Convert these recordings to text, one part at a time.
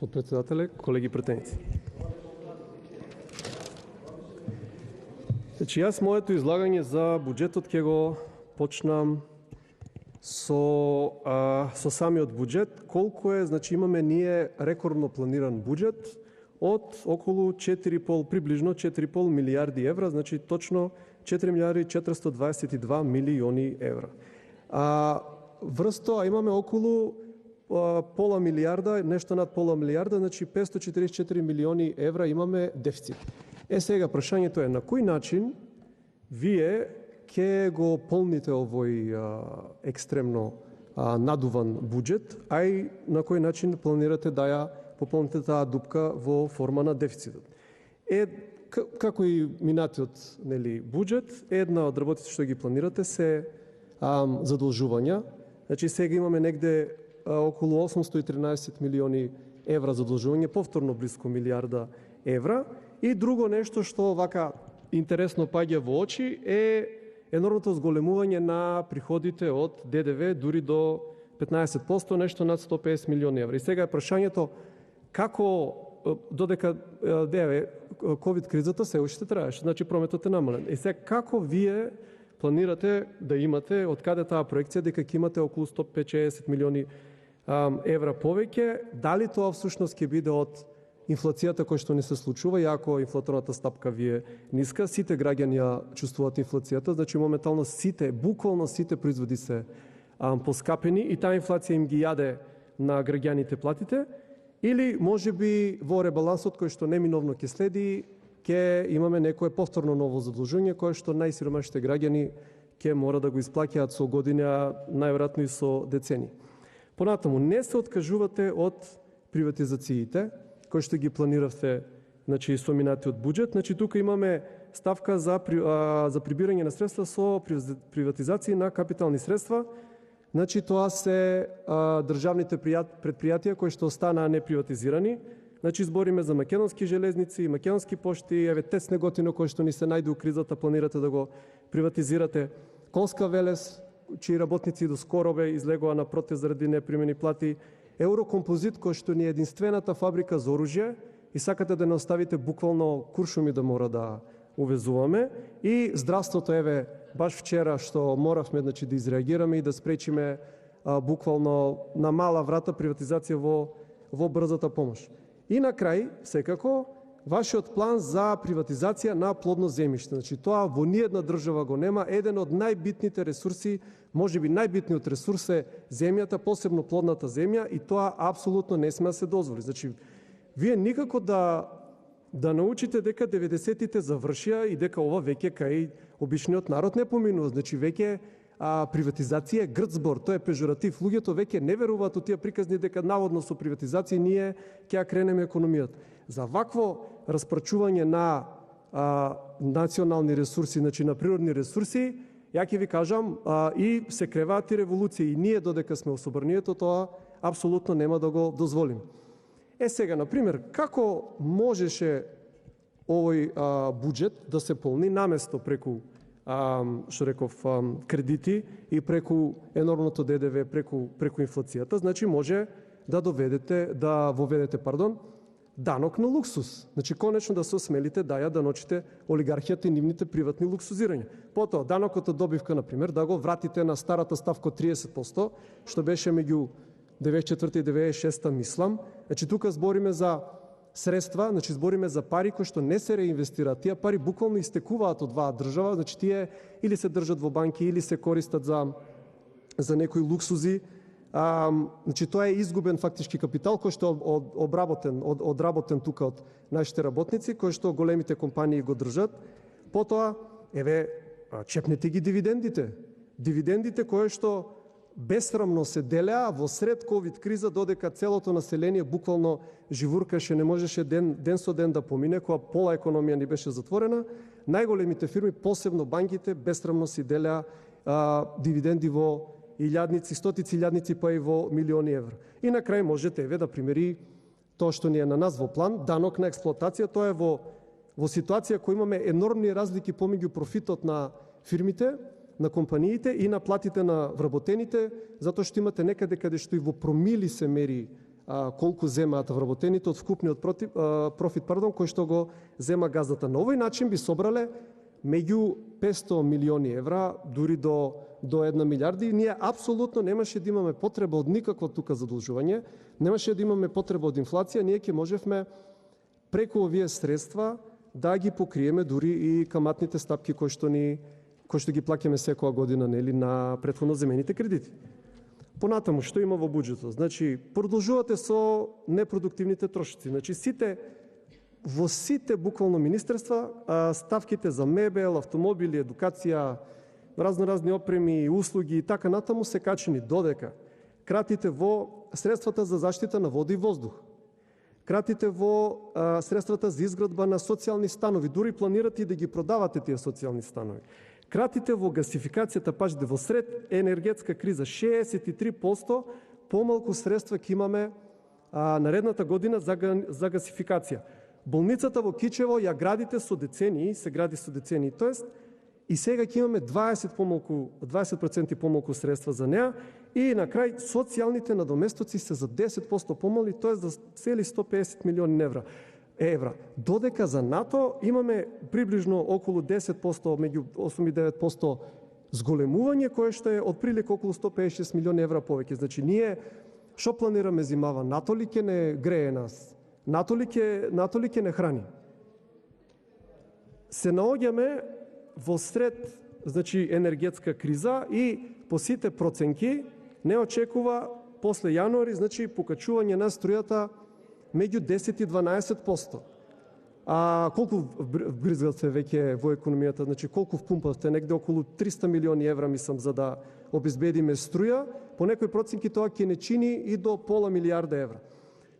Подпредседателе, колеги претеници. Значи јас моето излагање за буџетот ќе го почнам со самиот буџет. Колку е, значи имаме ние рекордно планиран буџет од околу 4,5, приближно 4,5 милијарди евра, значи точно 4 милијарди 422 милиони евра. Врз тоа имаме околу пола милијарда, нешто над пола милијарда, значи 544 милиони евра имаме дефицит. Сега прашањето е на кој начин вие ќе го полните овој екстремно надуван буџет, а и на кој начин планирате да ја пополните таа дупка во форма на дефицитот. Како и минатиот буџет, една од работите што ги планирате се задолжувања. Значи сега имаме негде околу 813 милиони евра задолжување, повторно близко милијарда евра. И друго нешто што вака интересно паѓа во очи е енормното зголемување на приходите од ДДВ дури до 15%, нешто над 150 милиони евра. И сега е прашањето како додека ковид кризата се уште траеше, значи прометот е намален. И сега како вие планирате да имате, од каде таа проекција дека ќе имате околу 150 милиони евра повеќе, дали тоа всушност ќе биде од инфлацијата која што не се случува, иако инфлаторната стапка ви е ниска, сите граѓани ја чувствуваат инфлацијата, значи моментално сите, буквално сите производи се поскапени и таа инфлација им ги јаде на граѓаните платите, или можеби во ребалансот кој што неминовно ќе следи, ќе имаме некое повторно ново задолжување кое што најсиромашните граѓани ќе мора да го исплаќаат со години, а најверојатно и со децени. Понатаму, не се откажувате од приватизациите, кои што ги планиравте, значи со минатиот буџет. Значи тука имаме ставка за прибирање на средства со приватизација на капитални средства. Значи тоа се државните предпријатија кои што останаа неприватизирани. Значи збориме за македонски железници, македонски пошти, ТЕЦ Неготино кој што ни се најде у кризата, планирате да го приватизирате. Конска Велес, чии работници до скоро излегоа на протест заради непримени плати. Еврокомпозит, кој што ни е единствената фабрика за оружје и сакате да не оставите буквално куршуми да мора да увезуваме. И здравството, баш вчера што моравме да изреагираме и да спречиме буквално на мала врата приватизација во брзата помош. И на крај, секако, вашиот план за приватизација на плодно земјиште. Значи тоа во ниедна држава го нема. Еден од најбитните ресурси, можеби најбитниот ресурс е земјата, посебно плодната земја, и тоа апсолутно не сме да се дозволи. Значи вие никако да научите дека 90-тите завршија и дека ова веќе кај обичниот народ не поминува. Значи веќе приватизација е грд збор, тоа е пежоратив. Луѓето веќе не веруваат у тие приказни дека наводно со приватизација ние ќе ја кренеме економијата. За вакво распрачување на национални ресурси, значи на природни ресурси, ја ќе ви кажам, и се креваат и револуции. И ние додека сме особрнието, тоа апсолутно нема да го дозволим. Сега, например, како можеше овој буџет да се полни наместо преку што реков кредити и преку енормното ДДВ, преку инфлацијата, значи може да воведете данок на луксус. Значи конечно да се осмелите да ја даночите олигархијата и нивните приватни луксузирања. Потоа данокот од добивка, например, да го вратите на старата ставка 30%, што беше меѓу 94 и 96 мислам. Значи тука збориме за средства, значи збориме за пари кои што не се реинвестираат. Тие пари буквално истекуваат од оваа држава, значи тие или се држат во банки, или се користат за некои луксузи. Значи тоа е изгубен фактички капитал кој што одработен тука од нашите работници, кој што големите компании го држат. Потоа, чепнете ги дивидендите. Дивидендите кои што бесрамно се делеа во сред ковид криза, додека целото население буквално живуркаше, не можеше ден со ден да помине, кога пола економија ни беше затворена. Најголемите фирми, посебно банките, бесрамно си делеа дивиденди во илјадници, стотици илјадници, па и во милиони евра. И на крај можете да примери тоа што ни е на нас во план, данок на експлоатација. Тоа е во ситуација која имаме енормни разлики помеѓу профитот на фирмите, на компаниите и на платите на вработените, затоа што имате некаде каде што и во промили се мери колку земаат вработените од вкупниот профит, кој што го зема газдата. На овој начин би собрале меѓу 500 милиони евра, дури до 1 милиарда, и ние апсолутно немаше да имаме потреба од никакво тука задолжување, немаше да имаме потреба од инфлација, ние ќе можевме преку овие средства да ги покриеме дури и каматните стапки кои што ги плаќаме секоја година, нели, на претходно земените кредити. Понатаму, што има во буџетот? Значи, продолжувате со непродуктивните трошоци. Значи, во сите буквално министерства, ставките за мебел, автомобили, едукација, разни опреми, услуги и така натаму се качени, додека кратите во средствата за заштита на вода и воздух, кратите во средствата за изградба на социјални станови, дури планирате и да ги продавате тие социјални станови. Кратите во гасификацијата, пачите, во сред енергетска криза, 63% помалку средства ќе имаме наредната година за гасификација. Болницата во Кичево ја градите со децении, се гради со децении, тоест и сега ќе имаме 20% помалку средства за неа, и на крај социјалните надоместоци се за 10% помали, тоест за цели 150 милиони евра. Додека за НАТО имаме приближно околу 10%, меѓу 8 и 9% зголемување, кое што е отприлика околу 156 милиони евра повеќе. Значи, ние што планираме зимава? НАТО ли ќе не грее нас? НАТО ли ќе не храни? Се наоѓаме во сред, значи, енергетска криза и по сите проценки не очекува после јануари, значи, покачување на струјата меѓу 10 и 12%. Колку вбризгавте веќе во економијата, значи колку впумпавте? Негде околу 300 милиони евра, мислам, за да обезбедиме струја. По некои проценки тоа ќе не чини и до пола милиарда евра.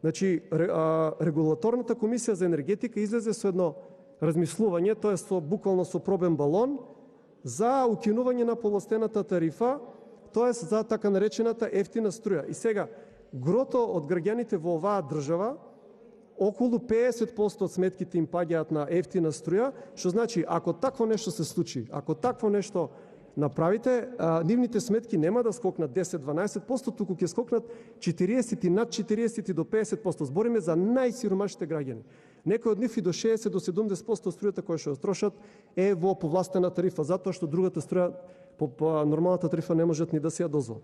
Значи, регулаторната комисија за енергетика излезе со едно размислување, тоа буквално со пробен балон, за укинување на полостената тарифа, тоа за така наречената ефтина струја. И сега, грото од граѓаните во оваа држава, околу 50% од сметките им паѓаат на ефтина струја, што значи, ако такво нешто се случи, ако такво нешто направите, нивните сметки нема да скокнат 10-12%, туку ќе скокнат 40 и над 40 до 50%. Збориме за најсиромашните граѓани. Некои од нив и до 60 до 70% струјата која што трошат е во повластена тарифа, затоа што другата струја по нормалната тарифа не можат ни да се ја дозволат.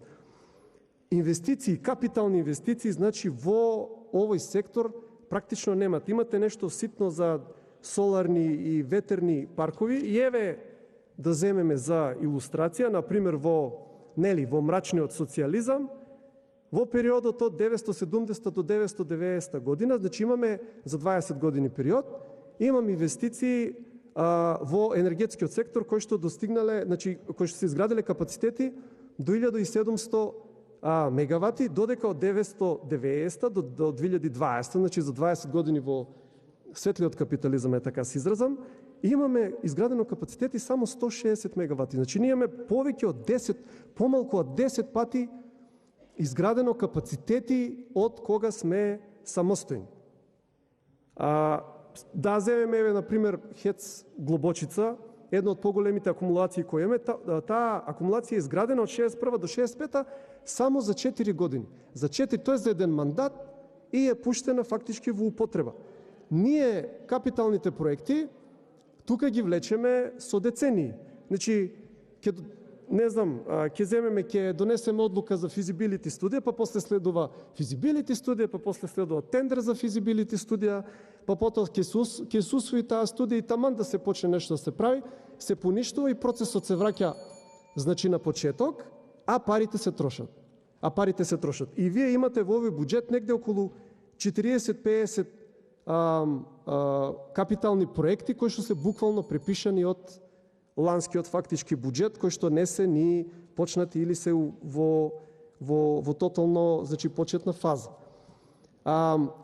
Инвестиции, капитални инвестиции, значи во овој сектор практично немате. Имате нешто ситно за соларни и ветерни паркови и еве да земеме за илустрација, например во мрачниот социјализам, во периодот од 970 до 990 година, значи имаме за 20 години период, имаме инвестиции во енергетскиот сектор кои што достигнале, значи кои што се изградиле капацитети до 1700 мегавати, додека од 990 до 2020, значи за 20 години во светлиот капитализам, е така се изразам, имаме изградено капацитети само 160 мегавати. Значи ние имаме повеќе од 10, помалку од 10 пати изградено капацитети од кога сме самостојни. Да земеме, например, ХЕЦ Глобочица, една од поголемите акумулации кои имаме, таа акумулација е изградена од 61 до 65 само за 4 години. За 4, тоест за еден мандат, и е пуштена фактички во употреба. Ние капиталните проекти тука ги влечеме со децении. Значи, ќе земеме, ќе донесеме одлука за физибилити студија, па после следува физибилити студија, па после следува тендер за физибилити студија, па потоа ќе се усвои таа студија и таман да се почне нешто да се прави, се поништува и процесот се враќа, значи, на почеток, а парите се трошат. И вие имате во овој буџет негде околу 40-50 капитални проекти кои што се буквално препишани од ланскиот фактички буџет, кои што не се ни почнати или се во тотално, значи, почетна фаза.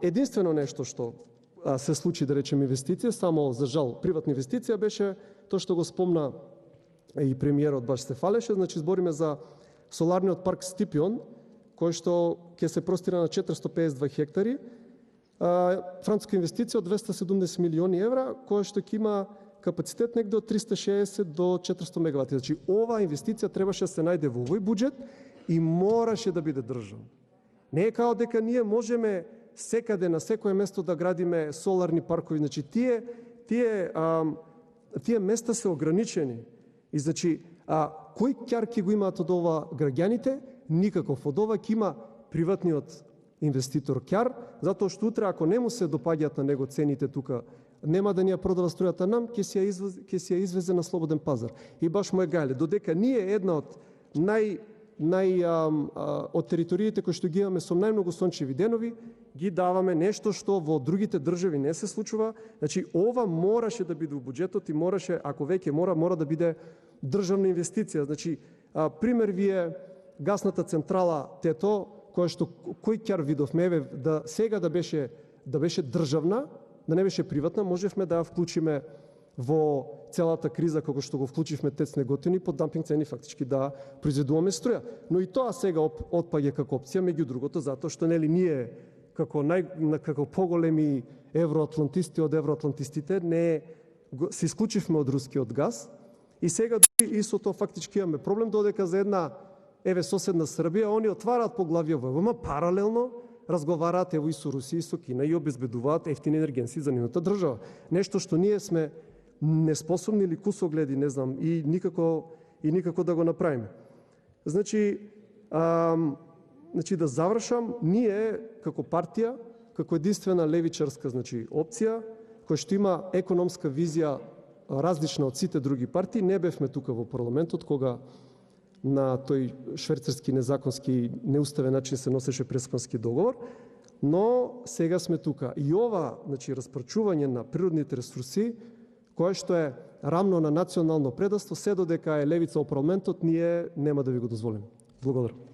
Единствено нешто што се случи, да речем, инвестиција, само за жал приватна инвестиција, беше тоа што го спомна и премиерот баш се фалеше, значи збориме за соларниот парк Стипион, кој што ќе се простира на 452 хектари, француска инвестиција од 270 милиони евра, која што ќе има капацитет негде од 360 до 400 мегавати. Значи, оваа инвестиција требаше да се најде во овој буџет и мораше да биде државна. Не е као дека ние можеме секаде на секое место да градиме соларни паркови. Значи тие места се ограничени. И значи кој ќар ќе го имаат од ова граѓаните? Никаков. Од ова ќе има приватниот инвеститор ќар, затоа што утре ако не му се допаѓаат на него цените тука, нема да ни ја продава струјата нам, ќе си ја извезе на слободен пазар. И баш му е гајле. Додека ние една од од териториите кои што ги имаме со најмногу сончеви денови, ги даваме нешто што во другите држави не се случува. Значи, ова мораше да биде у буџетот и мораше, ако веќе мора да биде државна инвестиција. Значи, пример ви е гасната централа Тето, кој ќар видовме, да сега да беше државна, да не беше приватна, можевме да ја вклучиме во целата криза, како што го вклучивме ТЕЦ Неготини, под дампинг цени фактички да произведуваме струја. Но и тоа сега отпаѓа како опција, меѓу другото, затоа што нели ние како поголеми евроатлантисти од евроатлантистите се исклучивме од рускиот газ и сега истото фактички имаме проблем, додека за една соседна Србија, они отвараат поглавија во ЕВМ, паралелно разговараат и со Русија и со Кина и обезбедуваат ефтини енергенси за нивната држава. Нешто што ние сме неспособни или кусогледи, не знам, и никако да го направиме. Значи да завршам, ние како партија, како единствена левичарска опција, која што има економска визија различна од сите други партии, не бевме тука во парламентот кога на тој швајцарски незаконски неуставен начин се носеше Преспански договор, но сега сме тука. И ова, распрачување на природните ресурси, кое што е рамно на национално предавство, се додека е левица во парламентот, ние нема да ви го дозволиме. Благодарам.